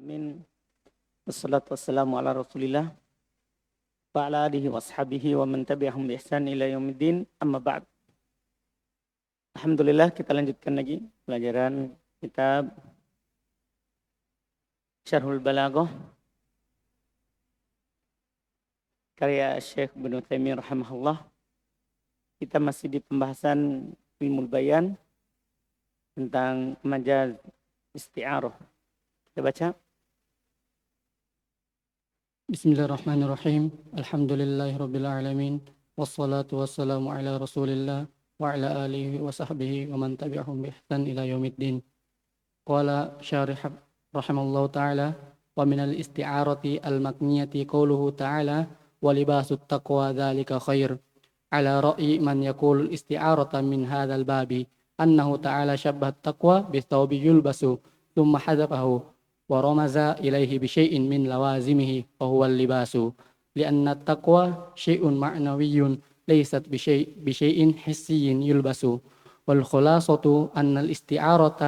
Amin. Wassalatu wassalamu ala Rasulillah wa ala alihi wa ashabihi wa man tabi'ahum bi ihsan ila yaumiddin. Amma ba'd. Alhamdulillah, kita lanjutkan lagi pelajaran kitab Syarhul Balaghah karya Syekh Ibnu Taimiyah rahimahullah. Kita masih di pembahasan ilmu bayan tentang majaz isti'arah. Kita baca. Bismillahirrahmanirrahim. Alhamdulillahirabbil alamin. Wassalatu wassalamu ala Rasulillah wa ala alihi wa sahbihi wa man tabi'ahum bi ihsan ila yaumiddin. Qala syarih rahimallahu ta'ala wa minal isti'arati al-makniyati qawluhu ta'ala wa libasut taqwa dzalika khair. Ala ra'yi man yaqulu al-isti'arata min hadzal babi annahu ta'ala syabbaha at-taqwa bi thawbi yulbasu thumma hadzafahu ورمز إليه بشيء من لوازمه وهو اللباس لأن التقوى شيء معنوي ليست بشيء حسي يلبس والخلاصة أن الاستعارة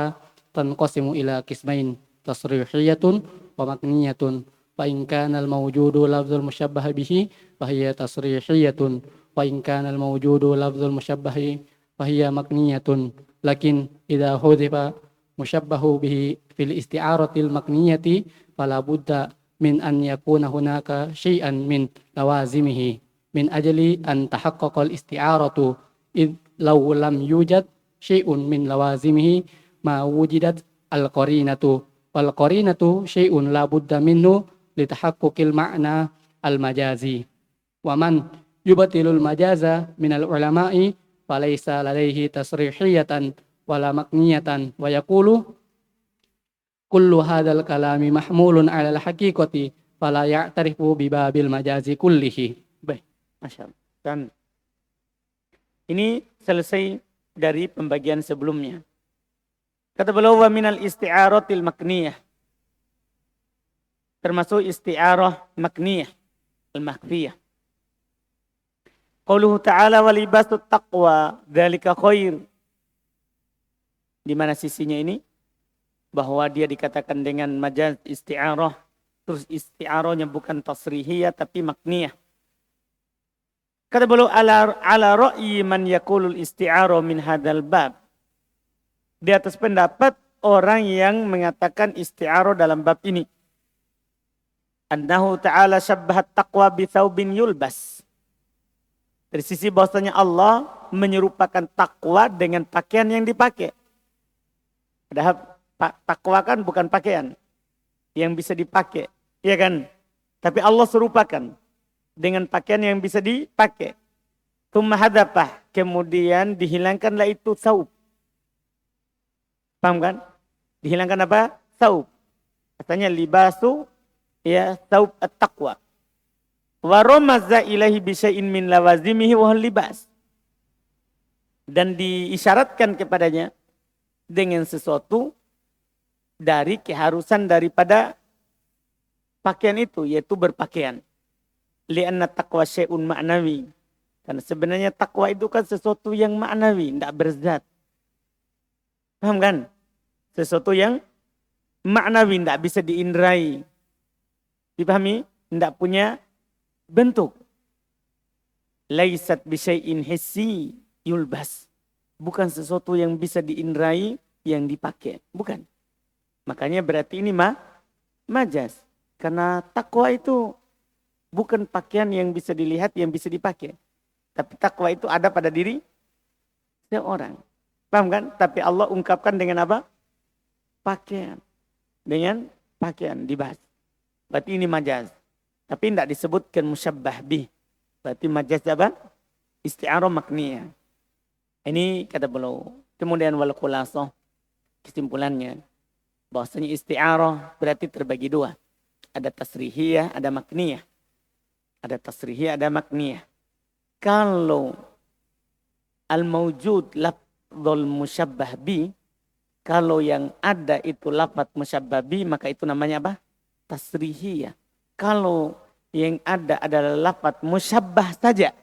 تنقسم إلى قسمين تصريحية ومكنية فإن كان الموجود لفظ المشبه به فهي تصريحية وإن كان الموجود لفظ المشبه فهي مكنية لكن إذا حذف مشبه به في الاستعارة المكنية فلا بد من أن يكون هناك شيئا من لوازمه من أجل أن تحقق الاستعارة إذ لو لم يوجد شيء من لوازمه ما وجدت القرينة والقرينة شيء لا بد منه لتحقق المعنى المجازي ومن يبطل المجاز من العلماء فليس لديه تصريحية ولا مكنية ويقول كل هذا الكلام محمول على الحقيقة فلا يعترف بباب المجاز كله. Baik, Masya Allah. Dan ini selesai dari pembagian sebelumnya. Kata beliau wa minal isti'aratil makniyah. Termasuk isti'arah makniyah, al-makhfiyah. Qauluhu ta'ala wa libasut taqwa dzalika khair. Di mana sisinya ini? Bahwa dia dikatakan dengan majaz isti'arah. Terus isti'arahnya bukan tasrihiyah tapi makniyah. Kata beliau ala ra'yi man yaqulul isti'arah min hadzal bab. Di atas pendapat orang yang mengatakan isti'arah dalam bab ini. Annahu ta'ala syabbahat taqwa bi thawbin yulbas. Dari sisi bahwasanya Allah menyerupakan takwa dengan pakaian yang dipakai. Padahal takwa kan bukan pakaian yang bisa dipakai, ya kan? Tapi Allah serupakan dengan pakaian yang bisa dipakai. Tsumma hadzafah, kemudian dihilangkanlah itu saub. Paham kan? Dihilangkan apa? Saub. Katanya libasu ya saub at-taqwa. Wa ramaza ilaihi bi syai'in min lawazimihi wa libas. Dan diisyaratkan kepadanya dengan sesuatu dari keharusan daripada pakaian itu, yaitu berpakaian. Li'anna taqwa syai'un ma'nawi. Karena sebenarnya takwa itu kan sesuatu yang ma'nawi, tidak berzat. Paham kan? Sesuatu yang ma'nawi, tidak bisa diindrai. Dipahami? Tidak punya bentuk. Laisat bi syai'in hissi yulbas. Bukan sesuatu yang bisa diindrai, yang dipakai. Bukan. Makanya berarti ini majaz. Karena takwa itu bukan pakaian yang bisa dilihat, yang bisa dipakai. Tapi takwa itu ada pada diri seorang. Paham kan? Tapi Allah ungkapkan dengan apa? Pakaian. Dengan pakaian dibahas. Berarti ini majaz. Tapi tidak disebutkan musyabbah bih. Berarti majaz apa? Isti'arah makniyah. Ini kata beliau. Kemudian wal khulasah, kesimpulannya bahwasanya isti'arah berarti terbagi dua. Ada tasrihiyah, ada makniyah. Ada tasrihiyah, ada makniyah. Kalau al-mawjud lafdzul musyabbah bi, kalau yang ada itu lafadz musyabbah bi, maka itu namanya apa? Tasrihiyah. Kalau yang ada adalah lafadz musyabbah saja,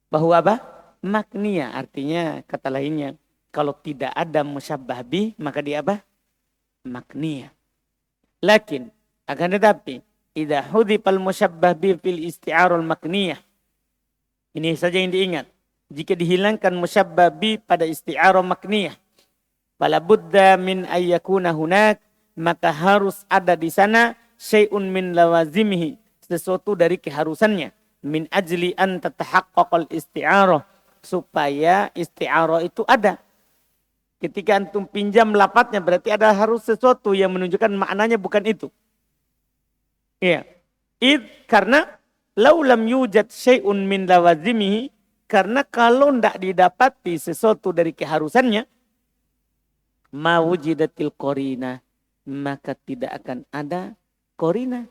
bahwa apa? Makniyah, artinya kata lainnya, kalau tidak ada musyabbah bih, maka dia apa? Makniyah. Lakin akan tetapi idza hudhifal musyabbah bi fil isti'arah al-makniyah. Ini saja yang diingat. Jika dihilangkan musyabbah bi pada isti'arah makniyah, fala budda min ayyakuna hunak, maka harus ada di sana syai'un min lawazimihi, sesuatu dari keharusannya, min ajli an tatahaqqaqal isti'arah, supaya isti'arah itu ada. Ketika antum pinjam lafadznya berarti ada harus sesuatu yang menunjukkan maknanya bukan itu. Iya. Karena laulam yujad syai'un min lawazimihi, karena kalau tidak didapati sesuatu dari keharusannya, mawujidatil qorina, maka tidak akan ada qorina,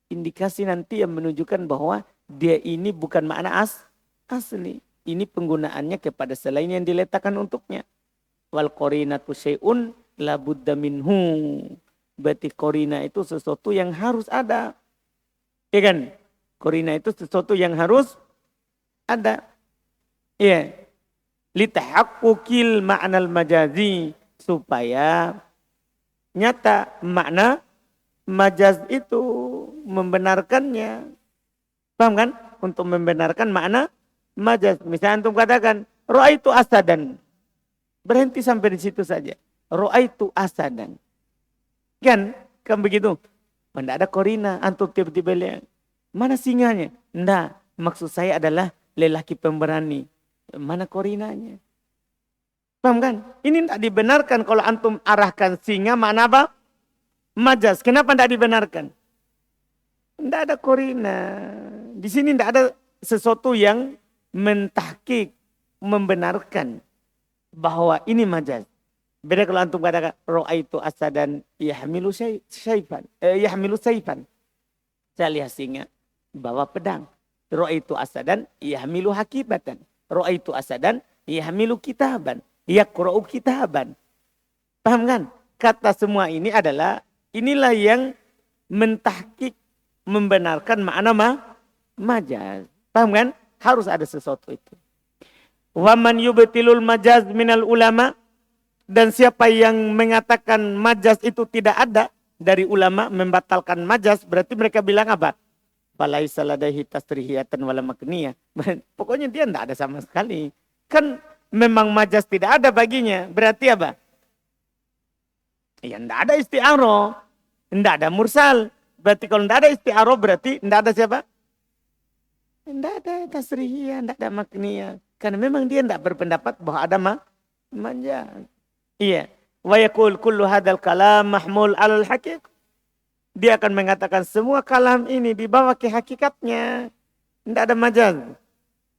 indikasi nanti yang menunjukkan bahwa dia ini bukan makna asli. Ini penggunaannya kepada selain yang diletakkan untuknya. Wal qorinatu syai'un la budda minhu. Berarti qorina itu sesuatu yang harus ada. Ya kan? Qorina itu sesuatu yang harus ada. Ya. Litahaqqukil ma'nal majazi, supaya nyata makna majaz itu membenarkannya. Paham kan? Untuk membenarkan makna majaz. Misalnya antum katakan ra'aitu asadan. Berhenti sampai di situ saja. Ra'aitu asadan. Kan begitu. Tidak ada korina. Antum tiba-tiba lihat. Mana singanya? Tidak. Maksud saya adalah lelaki pemberani. Mana korinanya? Paham kan? Ini tidak dibenarkan kalau antum arahkan singa makna apa? Majaz. Kenapa tidak dibenarkan? Tidak ada korina. Di sini tidak ada sesuatu yang mentahkik, membenarkan bahwa ini majaz. Beda kalau antum katakan ra'aitu asadan yahmilu sayfan. Yahmilu sayfan. Saya lihat singa bawa pedang. Ra'aitu asadan yahmilu hakibatan. Ra'aitu asadan yahmilu kitaban. Yaqra'u kitaban. Paham kan? Kata semua ini adalah inilah yang mentahkik, membenarkan makna majaz. Paham kan? Harus ada sesuatu itu. Wa man yubtilul majaz minal ulama, dan siapa yang mengatakan majaz itu tidak ada dari ulama, membatalkan majaz, berarti mereka bilang apa? Falaisa ladaihi tasrihiyatan wala makniyah. Pokoknya dia tidak ada sama sekali. Kan memang majaz tidak ada baginya. Berarti apa? Ya tidak ada isti'arah. Tidak ada mursal. Berarti kalau tidak ada isti'arah berarti tidak ada siapa? Tidak ada tasrihiyah, tidak ada makniyah. Karena memang dia tidak berpendapat bahwa ada majaz. Iya. Wa yaqul kullu hadzal kalam mahmul 'alal haqiq. Dia akan mengatakan semua kalam ini dibawa ke hakikatnya. Tidak ada majaz.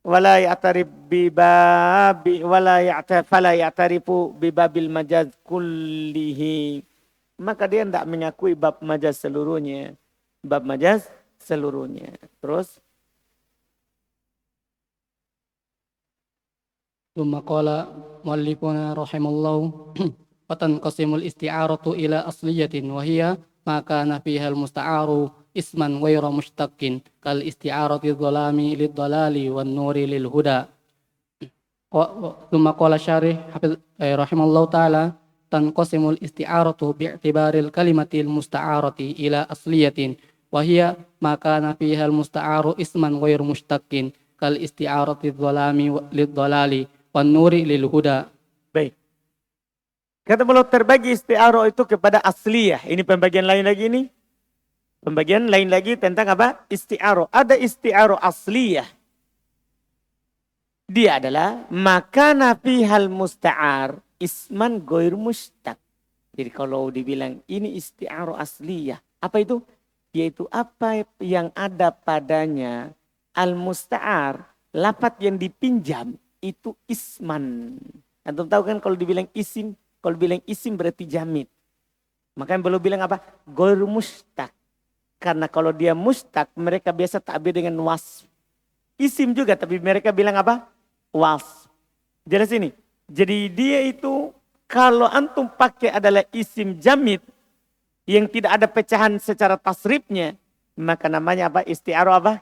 Wala ya'tarif bibabi wala fala ya'tarifu bibabil majaz kullihi. Maka dia tidak mengakui bab majaz seluruhnya. Bab majaz seluruhnya. Terus ثم قال مؤلفنا رحمه الله وتنقسم الاستعارة إلى أصلية وهي ما كان فيها المستعار اسما غير مشتق كالاستعارة الظلام للضلال والنور للهدى. ثم قال الشارح رحمه الله تعالى تنقسم الاستعارة باعتبار الكلمة المستعارة إلى أصلية وهي ما كان فيها المستعار اسما غير مشتق كالاستعارة الظلام للضلال والنور للهدى. baik. Kata beliau terbagi isti'arah itu kepada asliyah. Ini pembagian lain lagi ini. Pembagian lain lagi tentang apa? Isti'arah. Ada isti'arah asliyah. Dia adalah makana fihal musta'ar isman goir mustaq. Jadi kalau dibilang ini isti'arah asliyah. Apa itu? Yaitu apa yang ada padanya al-musta'ar. Lafaz yang dipinjam itu isman. Antum tahu kan kalau dibilang isim. Kalau bilang isim berarti jamid. Makanya belum bilang apa? Goir mustaq. Karena kalau dia mustaq, mereka biasa ta'bir dengan wasf. Isim juga, tapi mereka bilang apa? Wasf. Jelas ini? Jadi dia itu, kalau antum pakai adalah isim jamid, yang tidak ada pecahan secara tasrifnya, maka namanya apa? Isti'arah apa?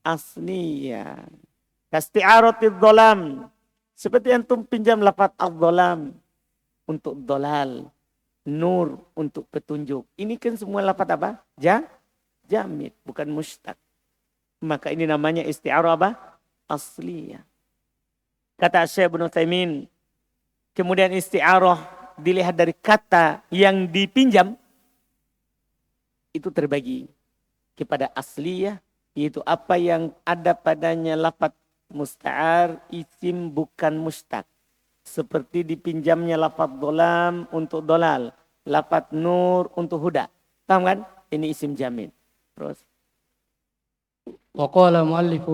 Asliyah. Kasti'aratil dolam. Seperti antum pinjam lafaz al-dolam. Untuk dolal. nur untuk petunjuk. Ini kan semua lafaz apa? Jamid, bukan mustaq. Maka ini namanya isti'arah apa? Asliyah. Kata Syekh Ibnu Utsaimin, kemudian isti'arah dilihat dari kata yang dipinjam, itu terbagi kepada asliyah, yaitu apa yang ada padanya lafaz musta'ar, isim bukan mustaq. Seperti dipinjamnya lafaz dolam untuk dolal, lafaz nur untuk huda. Paham kan? Ini isim jamid. Terus. وقال المؤلف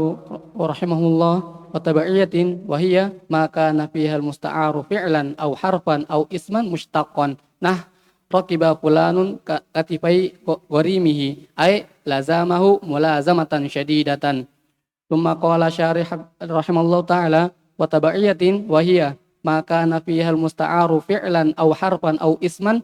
رحمه الله وتبعية وهي ما كان فيها المستعار فعلا أو حرفا أو اسما مشتقا ركب فلان كتفي غريمه أي لزامه ملازمة شديدة. ثم قال شارح رحمه الله تعالى وتبعية وهي ما كان فيها المستعار فعلا أو حرفا أو اسما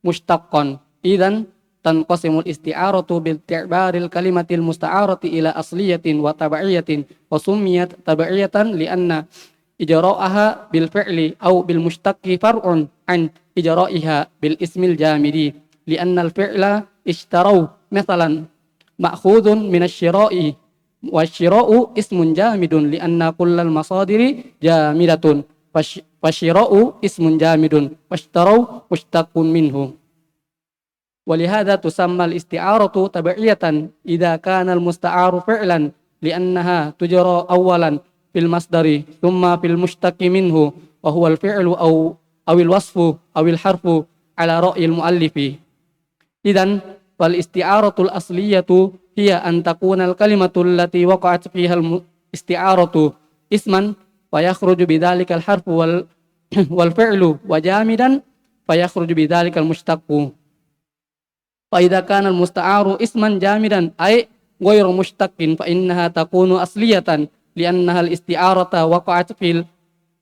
مشتقا. إذن تنقسم الاستعارة باعتبار الكلمة المستعارة إلى أصلية وتبعية، وسميت تبعية لأن إجراءها بالفعل أو بالمشتق فرع عن إجرائها بالاسم الجامد، لأن الفعل اشتروا مثلا مأخوذ من الشراء، والشراء اسم جامد لأن كل المصادر جامدة، فالشراء اسم جامد واشتروا مشتق منه. ولهذا تسمى الاستعارة تبعية إذا كان المستعار فعلا، لأنها تجرى أولا في المصدر ثم في المشتق منه وهو الفعل أو الوصف أو الحرف على رأي المؤلف. إذن فالاستعارة الأصلية هي أن تكون الكلمة التي وقعت فيها الاستعارة اسما فيخرج بذلك الحرف والفعل وجامدا فيخرج بذلك المشتق. فإذا كان المستعار اسما جامدا أي غير مشتق فإنها تكون أصلية لأنها الاستعارة وقعت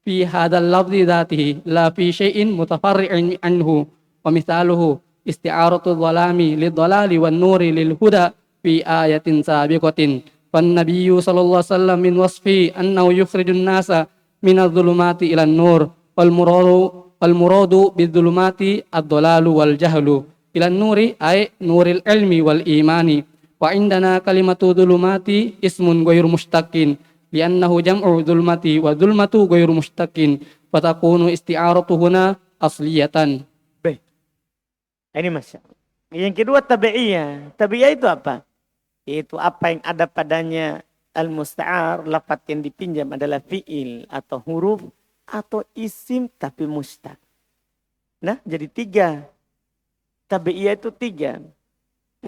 في هذا اللفظ ذاته لا في شيء متفرع عنه. ومثاله استعارة الظلام للضلال والنور للهدى في آية سابقة. فالنبي صلى الله عليه وسلم من وصفه أنه يخرج الناس من الظلمات إلى النور، والمراد بالظلمات الضلال والجهل، إلى النور أي نور العلم والإيمان. وعندنا كلمة ظلمات اسم غير مشتق لأنه جمع ظلمة وظلمة غير مشتق فتكون استعارة هنا أصلية. Baik. Ini Masya Allah. Yang kedua tabi'iyah. Tabi'iyah itu apa? Itu apa yang ada padanya al-musta'ar, lafaz yang dipinjam adalah fi'il atau huruf atau isim tapi mustaq. Nah, jadi 3. Tabi'iyah itu 3.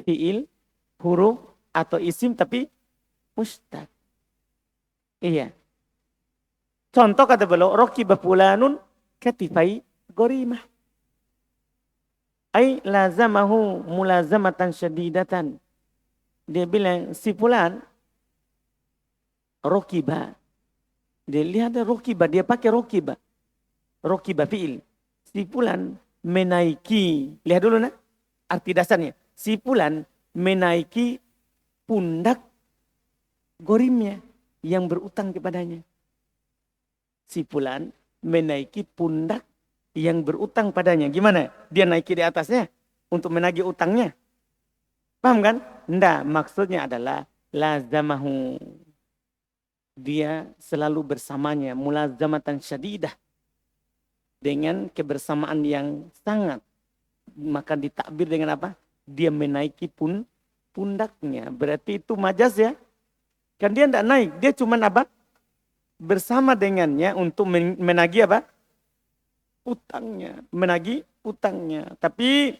Fi'il, huruf, atau isim tapi mustaq. Iya. Contoh kata beliau, rakiba fulanun katifai gorimah. Ay lazamahu mulazamatan syadidatan. Dia bilang si fulan rakiba. Dia lihat rakiba, dia pakai rakiba. Rakiba fi'il. Si fulan menaiki, lihat dulu nah, arti dasarnya. Si fulan menaiki pundak gorimnya yang berutang kepadanya. Si fulan menaiki pundak yang berutang padanya. Gimana? Dia naiki di atasnya untuk menagih utangnya. Paham kan? Enggak, maksudnya adalah lazamahu. Dia selalu bersamanya, mulazamatan syadidah. Dengan kebersamaan yang sangat. Maka ditakbir dengan apa? Dia menaiki pundaknya. Berarti itu majas ya. Kan dia tidak naik. Dia cuma apa? Bersama dengannya untuk menagih apa? Utangnya. Menagih utangnya. Tapi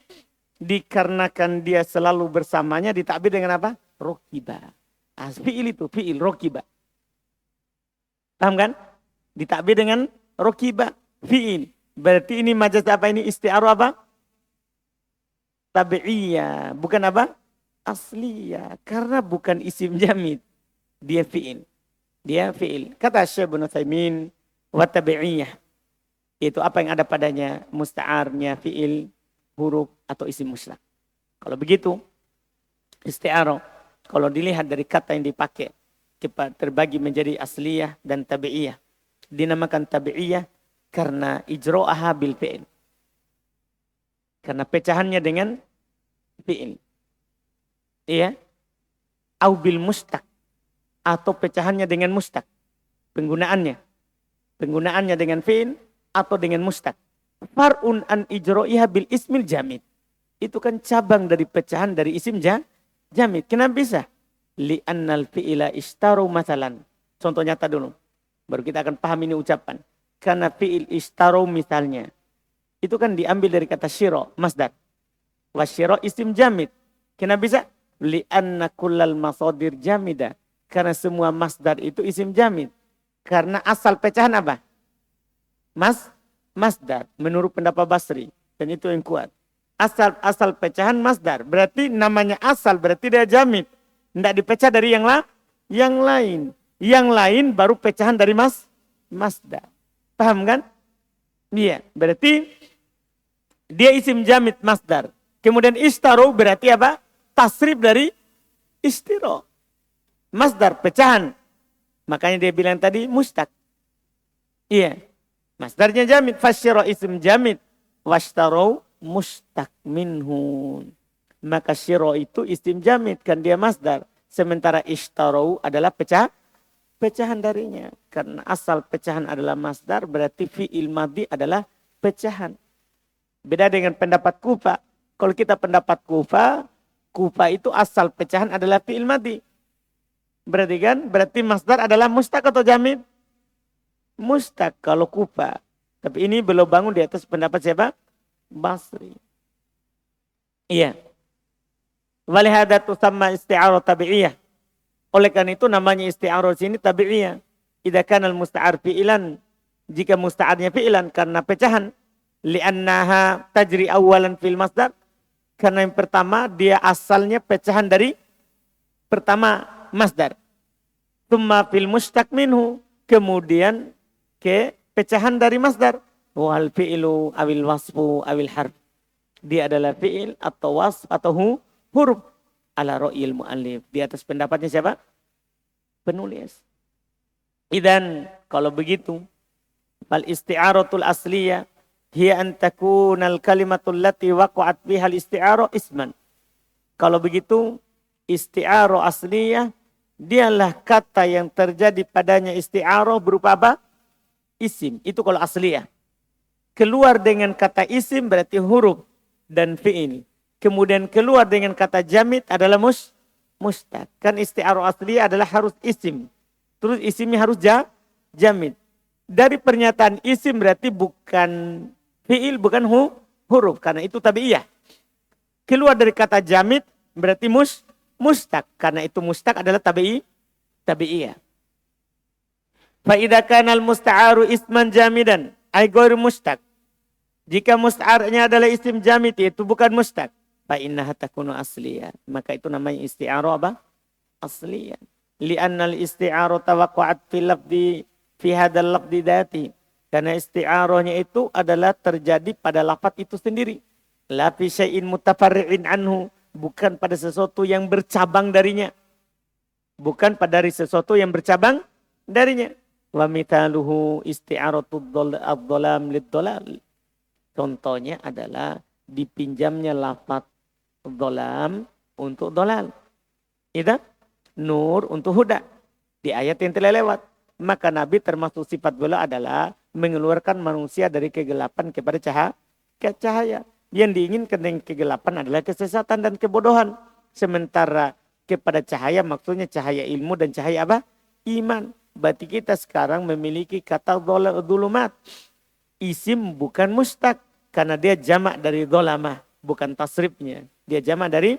dikarenakan dia selalu bersamanya ditakbir dengan apa? Rokiba. Fi'il itu. Fi'il rokiba. Paham kan? Ditakbir dengan rokiba. Fi'il. Berarti ini majas apa ini? Isti'arah apa? Tabi'iyah. Bukan apa? Asliyah. Karena bukan isim jamid. Dia fi'il. Dia fi'il. Kata Syekh Ibnu Utsaimin wa tabi'iyah. Itu apa yang ada padanya musta'arnya fi'il, huruf atau isim musyraq. Kalau begitu isti'arah kalau dilihat dari kata yang dipakai terbagi menjadi asliyah dan tabi'iyah. Dinamakan tabi'iyah karena ijra'aha bil fi'il. Karena pecahannya dengan fi'il. Iya. Au bil mustaq. Atau pecahannya dengan mustaq. Penggunaannya. Penggunaannya dengan fi'il atau dengan mustaq. Far'un an ijro'iha bil ismil jamid. Itu kan cabang dari pecahan dari isim jamid. Kenapa bisa? Li'annal fi'ila istaru masalan. Contoh nyata dulu. Baru kita akan paham ini ucapan. Karena fi'il istaru misalnya. Itu kan diambil dari kata syiro, masdar. Wasyiro isim jamid. Kenapa bisa? Li'anna kullal masadir jamida. Karena semua masdar itu isim jamid. Karena asal pecahan apa? Masdar. Menurut pendapat Basri. Dan itu yang kuat. Asal pecahan masdar. Berarti namanya asal. Berarti dia jamid. Tidak dipecah dari yang lain. Yang lain baru pecahan dari masdar. Paham kan? Iya. Berarti dia isim jamid masdar. Kemudian istaru berarti apa? Tasrif dari istiro. Masdar, pecahan. Makanya dia bilang tadi mustaq. Iya. Masdarnya jamid. Fasyiro isim jamid. Washtarau mustaq minhu. Maka syiro itu isim jamid. Kan dia masdar. Sementara ishtarau adalah pecahan darinya. Karena asal pecahan adalah masdar. Berarti fi'il madhi adalah pecahan. Beda dengan pendapat Kufa. Kalau kita pendapat Kufa itu asal pecahan adalah fi'il madhi. Berarti kan? Berarti masdar adalah mustaq atau jamid? Mustaq kalau Kufa. Tapi ini belum bangun di atas pendapat siapa? Basri. Iya. Walihada tusamma isti'arah tabi'iyah. Oleh karena itu namanya isti'arah sini tabi'iyah. Idza kana al-musta'ar fi'ilan. Jika musta'arnya fi'ilan karena pecahan. Li'annaha tajri awalan fil masdar. Karena yang pertama dia asalnya pecahan dari pertama masdar. Tsumma fil mustaq minhu. Kemudian ke pecahan dari masdar. Wal fi'lu awil wasfu awil harf. Dia adalah fi'il atau wasf atau huruf. Ala ro'il mu'allif. Di atas pendapatnya siapa? Penulis. Idan kalau begitu. Fal isti'aratul asliyah. Hiya an takunal kalimatul lati waqa'at bihal isti'arah isman. Kalau begitu, isti'arah asliyah, dialah kata yang terjadi padanya isti'arah berupa apa? Isim. Itu kalau asliyah. Keluar dengan kata isim berarti huruf dan fi'il. Kemudian keluar dengan kata jamid adalah mustaq. Kan isti'arah asliyah adalah harus isim. Terus isimnya harus jamid. Dari pernyataan isim berarti bukan fi'il, bukan huruf. Karena itu tabi'iyah. Keluar dari kata jamid berarti mustaq. Karena itu mustaq adalah tabi'iyah. Fa'idha kanal musta'aru isman jamidan. Ay goir mustaq. Jika musta'arnya adalah isim jamid itu bukan mustaq. Fa'innaha takunu asliyah. Maka itu namanya isti'arah apa? Asliyah. Li'annal isti'arah tawaqqa'at fi hadal lafdi dati. Karena isti'arahnya itu adalah terjadi pada lafaz itu sendiri. La fi syai'in mutafarri'in anhu. Bukan pada sesuatu yang bercabang darinya. Bukan pada sesuatu yang bercabang darinya. Wa mithaluhu isti'aratud dhalam lid-dhalal. Contohnya adalah dipinjamnya lafaz dhalam untuk dhalal. Itu nur untuk huda. Di ayat yang telah lewat. Maka Nabi termasuk sifat beliau adalah mengeluarkan manusia dari kegelapan kepada cahaya. Yang diinginkan dengan kegelapan adalah kesesatan dan kebodohan. Sementara kepada cahaya maksudnya cahaya ilmu dan cahaya apa? Iman. Berarti kita sekarang memiliki kata dhulumat. Isim bukan mustaq. Karena dia jamak dari dholamah. Bukan tasrifnya. Dia jamak dari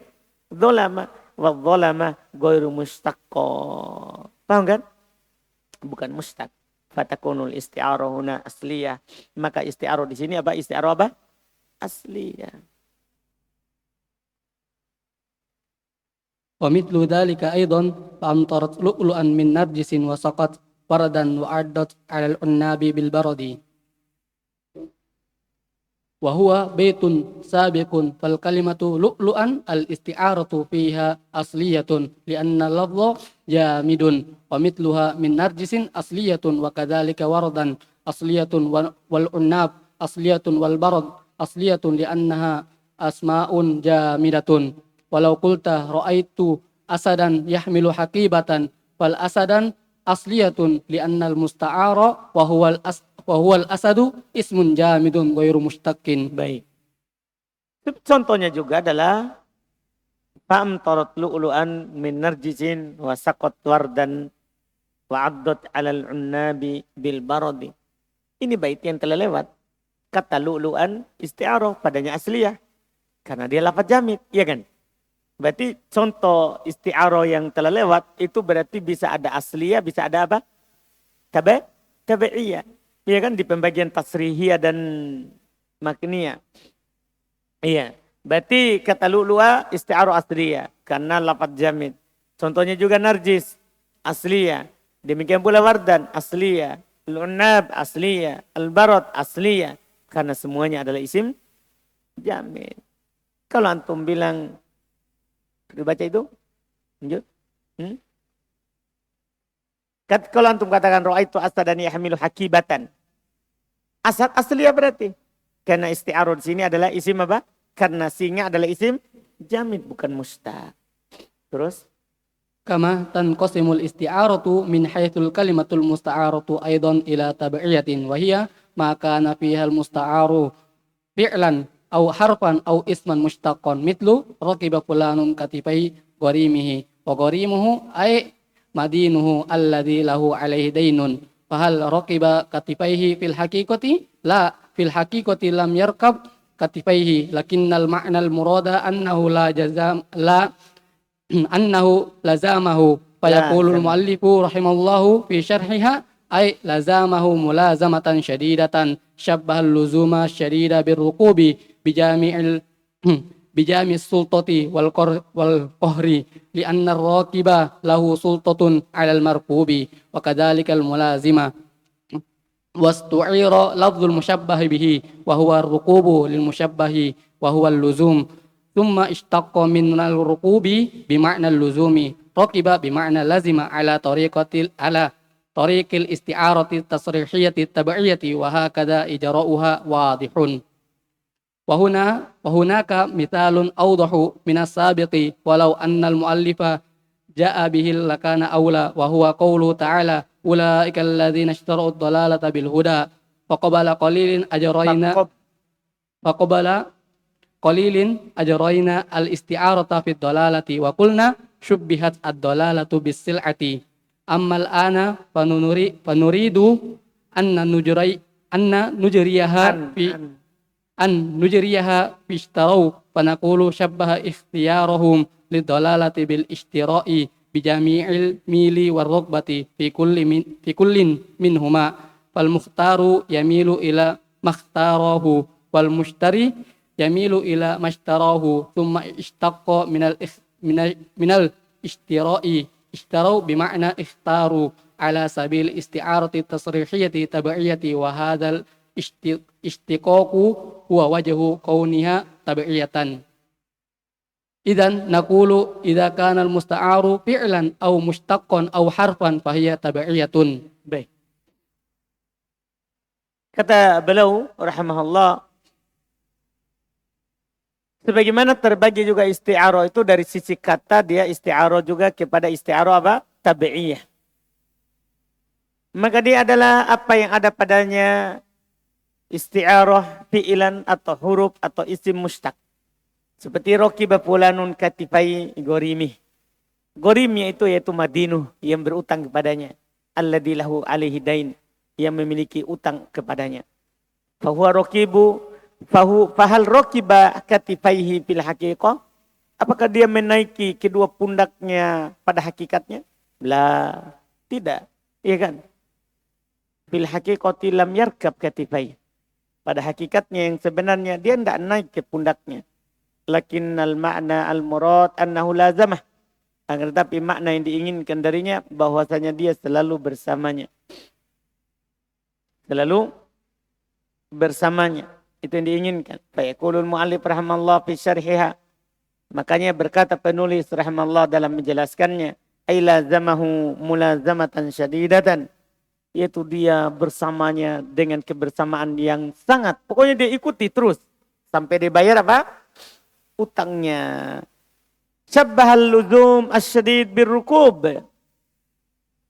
dholamah. Wa dholamah ghairu mustaqqa. Paham kan? Bukan mustaq. Fatakunul isti'arah huna asliyah. Maka isti'arah di sini apa? Isti'arah apa? Asliyah. Wa mithlu dhalika aidan fa'amtarat lu'lu'an min narjisin wa saqat waradan wa addat 'ala al-unnabi bil baradi. Wa huwa baitun sabiqun fal kalimatu lu'lu'an al-isti'aratu fiha asliyatun li'anna lafdha jamidun wa mithluha min narjisin asliyatun wa kadzalika waradan asliyatun wal unnab asliyatun wal barad asliyatun li'annaha asma'un jamidatun. Walau qulta ra'aitu asadan yahmilu haqibatan fal asadan asliyatun li'annal musta'ara wa huwal asadu ismun jamidun ghairu mustaqqin. Baik. Contohnya juga adalah fa'am tarot lu'lu'an min narjisin wa saqat wardan wa 'addat 'alal 'unnabi bil baradi. Ini bait yang telah lewat. Kata lu'lu'an isti'arah padanya asliyah. Karena dia lafaz jamid, iya kan? Berarti contoh isti'arah yang telah lewat itu berarti bisa ada asliyah, bisa ada apa? Tabi'iyah. Iya kan di pembagian tasrihiyah dan makniyah. Iya. Berarti kata lu'lu'a isti'arah asliyah karena lafaz jamid. Contohnya juga narjis asliyah. Demikian pula wardan asliyah. Al-unnab asliyah. Al-barad asliyah. Karena semuanya adalah isim jamid. Kalau antum bilang, dibaca itu? Lanjut. Kalau antum katakan ra'aitu asadan yahmilu hakibatan. Asad asliyah berarti. Karena isti'arah di sini adalah isim apa? Karena singa adalah isim jamid bukan mustaq. Terus? Kama tanqasimul isti'aratu min haitsul kalimatul musta'aratu aidan ila tabi'iyatin wa hiya ma kana fiha al musta'aru fi'lan aw harfan aw isman mustaqqan mitlu raqiba fulanun katifai gharimihi wa gharimuhu ay madinuhu alladhi lahu alaihi dainun fahal raqiba katifaihi fil haqiqati la fil haqiqati lam yarkab katifaihi lakinnal ma'nal murada annahu la jazam la annahu lazamahu fayaqulul muallifu rahimallahu fi syarhiha ay lazamahu mulazamatan syadidatan syabbahal luzuma syadida birruqubi bijami sultati wal qahri li'anna ar-raqiba lahu sultatun 'alal markubi wa kadzalikal mulazima wastu'ira lafzul musyabbah bihi wa huwa ar-ruqubu lil musyabbah wa huwa al-luzum thumma ishtaqqa min al-ruqubi bi ma'na al-luzumi raqiba bi ma'na lazima ala tariqil isti'arati tasrihiyati tabi'iyati wa hakadha ijra'uha wadihun. وهناك مثال أوضح من السابق ولو أن المؤلف جاء به لكان أولى وهو قوله تعالى أولئك الذين اشتروا الضلالة بالهدى فقبل قليل أجرينا الاستعارة في الضلالة وقلنا شبهت الضلالة بالسلعة أما الآن فنريد أن nujriyaha fi ishtaraw fanaqulu syabbaha ikhtiyarahum lidalalati bil ishtira'i bi jami'il mili war ragbati fi kullin minhuma fal mukhtaru yamilu ila makhtarahu wal mushtari yamilu ila mashtarahu thumma ishtaqqa minal ishtira'i ishtaraw bi ma'na ikhtaru ala sabil isti'arati tasrihiyati tabi'iyati wa hadzal istiqaqu huwa wajhu kauniha tabi'iyatan. Idzan naqulu idza kana al-musta'aru fi'lan aw mushtaqqan aw harfan fahiya tabi'iyatun. Baik. Kata beliau rahimahullah, sebagaimana terbagi juga isti'arah itu dari sisi kata dia isti'arah juga kepada isti'arah apa? Tabi'iyah. Maka dia adalah apa yang ada padanya isti'arah fi'ilan atau huruf atau isim mustaq. Seperti raqiba fulanun katifai gorimi. Gorimnya itu yaitu madinu yang berutang kepadanya. Alladzi lahu alaihi dain, yang memiliki utang kepadanya. Fahuwa raqibu fahal raqiba katifaihi fil haqiqah? Apakah dia menaiki kedua pundaknya pada hakikatnya? La, tidak. Iya kan? Fil haqiqati lam yarkab katifaihi. Pada hakikatnya yang sebenarnya dia tidak naik ke pundaknya. Lakinnal ma'na al-murad annahu lazamah. Akan tetapi makna yang diinginkan darinya bahwasanya dia selalu bersamanya. Selalu bersamanya. Itu yang diinginkan. Fayaqulul mu'allif rahimallahu fi syarhiha. Makanya berkata penulis rahimallahu dalam menjelaskannya. Ay lazamahu mulazamatan syadidatan. Yaitu dia bersamanya dengan kebersamaan yang sangat. Pokoknya dia ikuti terus. Sampai dibayar apa? Utangnya. Syabbahal luzum asyadid birrukub.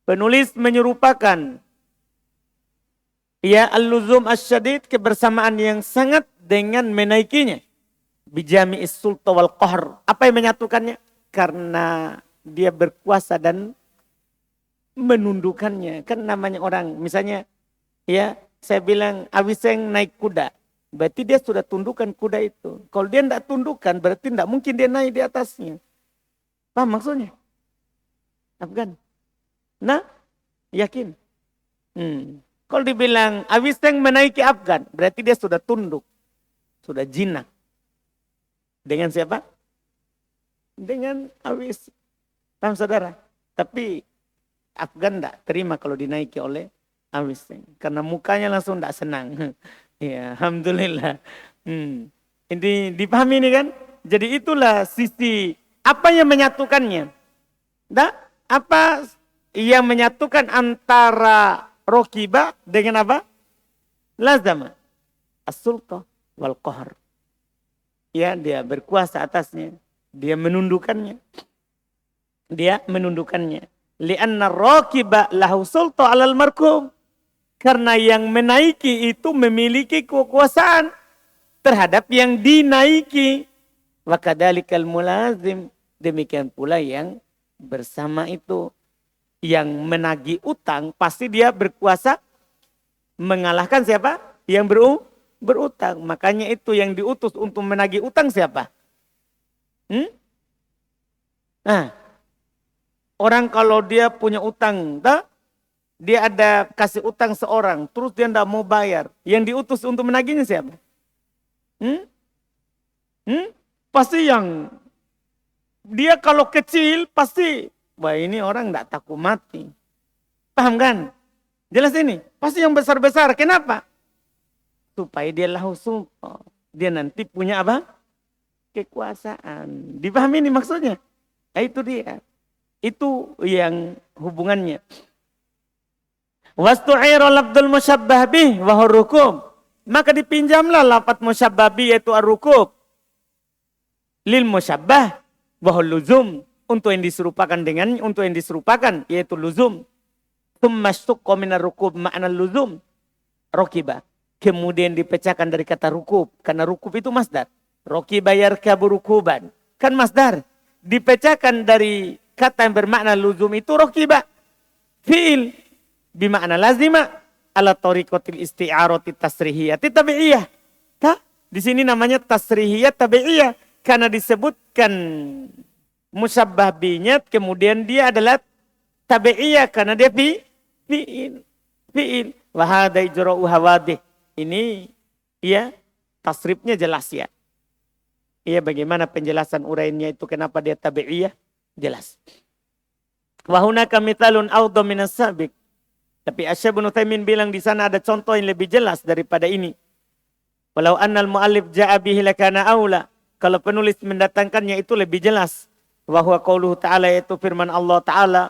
Penulis menyerupakan ya al-luzum asyadid, kebersamaan yang sangat dengan menaikinya. Bijami'is sulta wal qahr. Apa yang menyatukannya? Karena dia berkuasa dan menundukkannya. Kan namanya orang, misalnya ya saya bilang Awiseng naik kuda. Berarti dia sudah tundukkan kuda itu. Kalau dia tidak tundukkan berarti tidak mungkin dia naik di atasnya. Paham maksudnya? Afgan? Nah, yakin? Kalau dibilang Awiseng menaiki Afgan, berarti dia sudah tunduk. Sudah jinak. Dengan siapa? Dengan Awis. Paham saudara? Tapi Afgan tidak terima kalau dinaiki oleh Awiseng. Karena mukanya langsung tidak senang. Ya, alhamdulillah. Ini dipahami ini kan? Jadi itulah sisi apa yang menyatukannya. Apa yang menyatukan antara rokiba dengan apa? Lazama. As-sulta wal qahr. Ya, dia berkuasa atasnya. Dia menundukkannya. Lianna rokiba lahu sulta alal markum. Karena yang menaiki itu memiliki kekuasaan terhadap yang dinaiki. Wa kadzalikal mulazim. Demikian pula yang bersama itu. Yang menagih utang pasti dia berkuasa mengalahkan siapa? Yang berutang. Makanya itu yang diutus untuk menagih utang siapa? Nah, orang kalau dia punya utang, dia ada kasih utang seorang, terus dia tidak mau bayar. Yang diutus untuk menagihnya siapa? Pasti yang dia kalau kecil pasti, wah ini orang tidak takut mati. Paham kan? Jelas ini. Pasti yang besar-besar. Kenapa? Supaya dia langsung, dia nanti punya apa? Kekuasaan. Dipahami ini maksudnya? Nah, itu dia. Itu yang hubungannya. Wastu'ira lafdzul musyabbah bih wa hurukum. Maka dipinjamlah lafaz musyabbah bih yaitu ar-rukub. Lil musyabbah wa luzum. Untuk yang diserupakan dengan, untuk yang diserupakan yaitu luzum. Tsumma sytuqqa minar rukub ma'na luzum. Rokiba. Kemudian dipecahkan dari kata rukub. Karena rukub itu masdar. Rokiba yarkabu rukuban. Kan masdar. Dipecahkan dari kata yang bermakna luzum itu rokiba. Fi'il. Bimakna lazima. Ala tariqatil isti'arati tasrihiyati tabi'iyah. Di sini namanya tasrihiyat tabi'iyah. Karena disebutkan musyabbah binya, kemudian dia adalah tabi'iyah. Karena dia fi'il. Wahada ijra'u hawadih. Ini ya tasrifnya jelas ya. Iya, bagaimana penjelasan uraiannya itu kenapa dia tabi'iyah? Jelas. Wa hunaka mithalun awdha minas sabiq. Tapi Asy-Syaikh Ibnu Utsaimin bilang di sana ada contoh yang lebih jelas daripada ini. Walau annal muallif ja'a bihi lakana aula. Kalau penulis mendatangkannya itu lebih jelas. Wa huwa qauluhu ta'ala, yaitu firman Allah Ta'ala,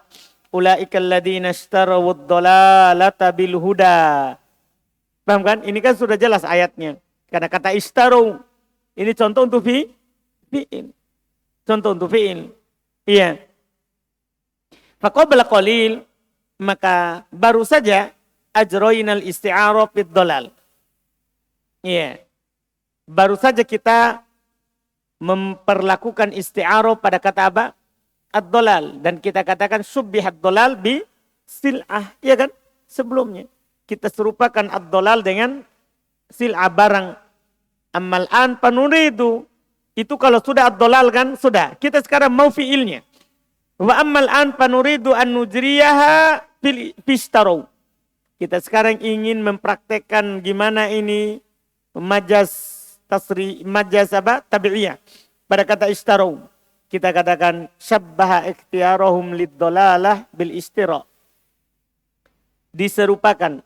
ulaikal ladzina ishtarawud dhalalata bil huda. Paham kan? Ini kan sudah jelas ayatnya. Karena kata ishtaru ini contoh untuk fi'il. Contoh untuk fi'il. Iya. Faqabla qalil, maka baru saja ajroinal isti'arah fid dhalal. Iya. Baru saja kita memperlakukan isti'arah pada kata apa? Ad-dhalal. Dan kita katakan subbihat dhalal bi sil'ah. Iya kan? Sebelumnya. Kita serupakan ad-dhalal dengan sil'ah barang. Amal an panuridu. Itu kalau sudah ad-dhalal kan? Sudah. Kita sekarang mau fi'ilnya. Wa amal an panuridu an nujriyaha fishtaru. Kita sekarang ingin mempraktekkan gimana ini majaz apa? Tabi'iyah. Pada kata ishtaru. Kita katakan syabbaha ikhtiyarahum lid-dhalalah bil istira. Diserupakan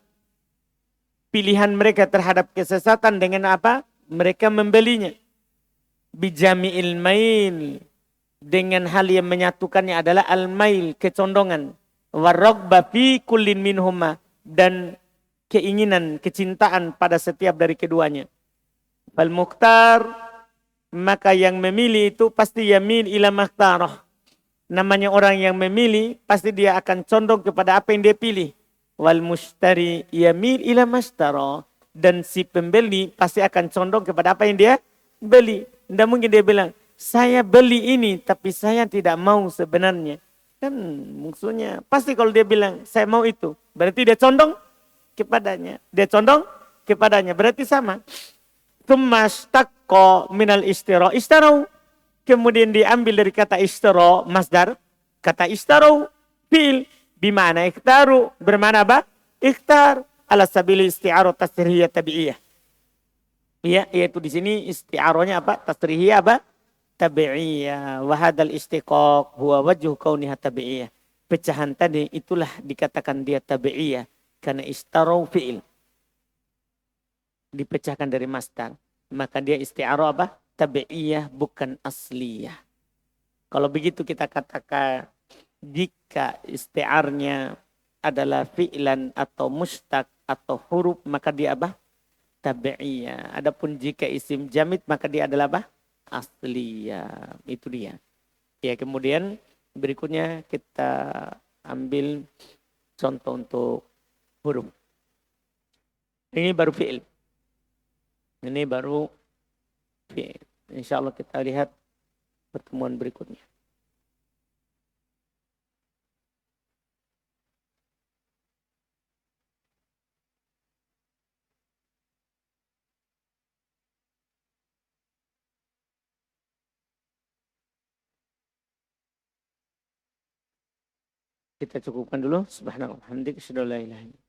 pilihan mereka terhadap kesesatan dengan apa? Mereka membelinya. Bijami'il mail. Dengan hal yang menyatukannya adalah al-mail, kecondongan. Warraghba fi kullin minhuma. Dan keinginan, kecintaan pada setiap dari keduanya. Fal mukhtar, maka yang memilih itu pasti yamin ila makhtarah. Namanya orang yang memilih pasti dia akan condong kepada apa yang dia pilih. Wal mushtari yamin ila mashtara, dan si pembeli pasti akan condong kepada apa yang dia beli. Tidak mungkin dia bilang, saya beli ini tapi saya tidak mau sebenarnya. Kan maksudnya pasti kalau dia bilang saya mau itu, berarti dia condong kepadanya. Dia condong kepadanya, berarti sama. Tsummashtaqqa minal istira. Istarau. Kemudian diambil dari kata istara, masdar. Kata istarau, fi'il. Bimana ikhtaru. Bermana apa? Ikhtar. Ala sabili isti'aroh tasrihiyah tabi'iyah. Ya, yaitu di sini isti'arohnya apa? Tasrihiyah apa? Tabi'iyah. Wahadal istiqaq huwa wajhu kauniha tabi'iyah. Pecahan tadi itulah dikatakan dia tabi'iyah. Karena istarau fi'il. Dipecahkan dari masdar. Maka dia isti'aroh apa? Tabi'iyah bukan asliyah. Kalau begitu kita katakan jika isti'arnya adalah fi'lan atau mustaq atau huruf, maka dia apa? Tabi'iyah. Adapun jika isim jamid maka dia adalah apa? Asliyah. Itu dia. Ya, kemudian berikutnya kita ambil contoh untuk huruf. Ini baru fi'il. Ini baru fi'il. Insya Allah kita lihat pertemuan berikutnya. Kita cukupkan dulu. Subhanallah. Alhamdulillah.